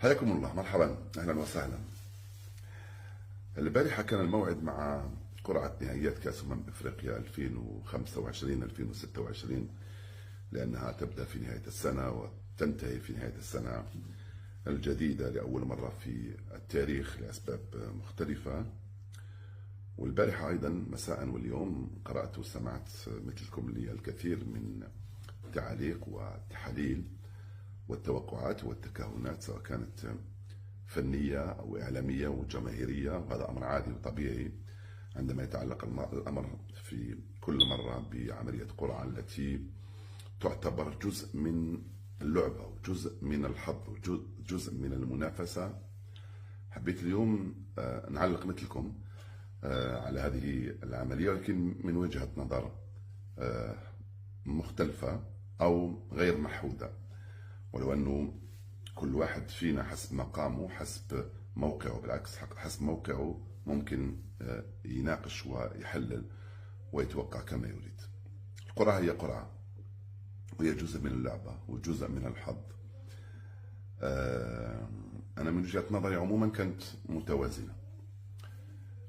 حياكم الله، مرحبا، اهلا وسهلا. البارحه كان الموعد مع قرعه نهائيات كاس افريقيا 2025 2026، لانها تبدا في نهايه السنه وتنتهي في نهايه السنه الجديده لاول مره في التاريخ لاسباب مختلفه. والبارحه ايضا مساء واليوم قرات وسمعت مثلكم لي الكثير من التعاليق والتحاليل والتوقعات والتكهنات، سواء كانت فنية أو إعلامية وجماهيرية، وهذا أمر عادي وطبيعي عندما يتعلق الأمر في كل مرة بعملية قرعة التي تعتبر جزء من اللعبة وجزء من الحظ وجزء من المنافسة. حبيت اليوم نعلق مثلكم على هذه العملية، ولكن من وجهة نظر مختلفة أو غير محودة، ولو أنه كل واحد فينا حسب مقامه حسب موقعه، بالعكس حسب موقعه ممكن يناقش ويحلل ويتوقع كما يريد. القرعة هي قرعة، وهي جزء من اللعبة وجزء من الحظ. أنا من وجهة نظري عموما كانت متوازنة،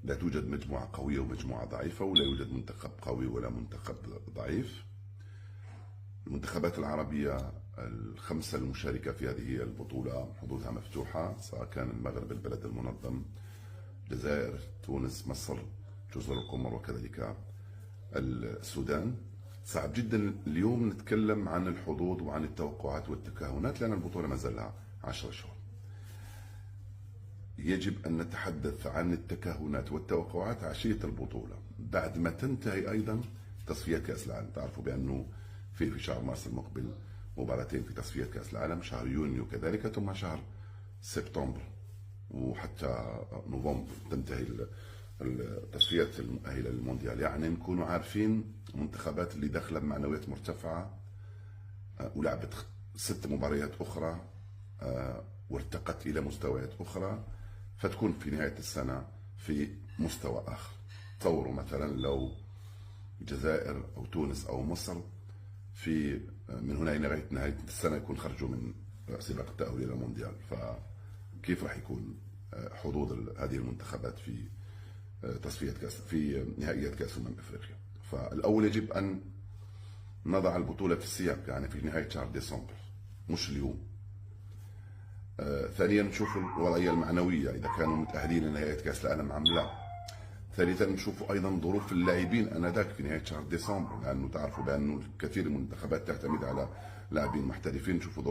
لا توجد مجموعة قوية ومجموعة ضعيفة، ولا يوجد منتخب قوي ولا منتخب ضعيف. المنتخبات العربية الخمسة المشاركة في هذه البطولة حظوظها مفتوحة، سواء كان المغرب البلد المنظم، الجزائر، تونس، مصر، جزر القمر، وكذلك السودان. صعب جدا اليوم نتكلم عن الحظوظ وعن التوقعات والتكهنات، لأن البطولة ما زال لها 10 شهور. يجب أن نتحدث عن التكهنات والتوقعات عشية البطولة، بعد ما تنتهي أيضا تصفيات كأس العالم. تعرفوا بأنه في شهر مارس المقبل مباراتين في تصفية كأس العالم، شهر يونيو كذلك، ثم شهر سبتمبر وحتى نوفمبر تنتهي التصفيات المؤهلة للمونديال. يعني نكونوا عارفين المنتخبات اللي داخلة بمعنويات مرتفعة ولعبت 6 مباريات أخرى وارتقت إلى مستويات أخرى، فتكون في نهاية السنة في مستوى آخر. تصوروا مثلا لو الجزائر أو تونس أو مصر في من هنا إلى لغاية نهاية السنة يكون خرجوا من سباق التأهل إلى المونديال، فكيف راح يكون حظوظ هذه المنتخبات في تصفية في نهائيات كأس أفريقيا؟ فالأول يجب أن نضع البطولة في السياق، يعني في نهاية شهر ديسمبر مش اليوم. ثانيا نشوف الوضعية المعنوية، إذا كانوا متأهلين لنهائيات كأس العالم أم لا. ثالثا نشوف ايضا ظروف اللاعبين انذاك في نهايه شهر ديسمبر، لانه تعرفوا بانه الكثير من المنتخبات تعتمد على لاعبين محترفين. نشوفوا ظروف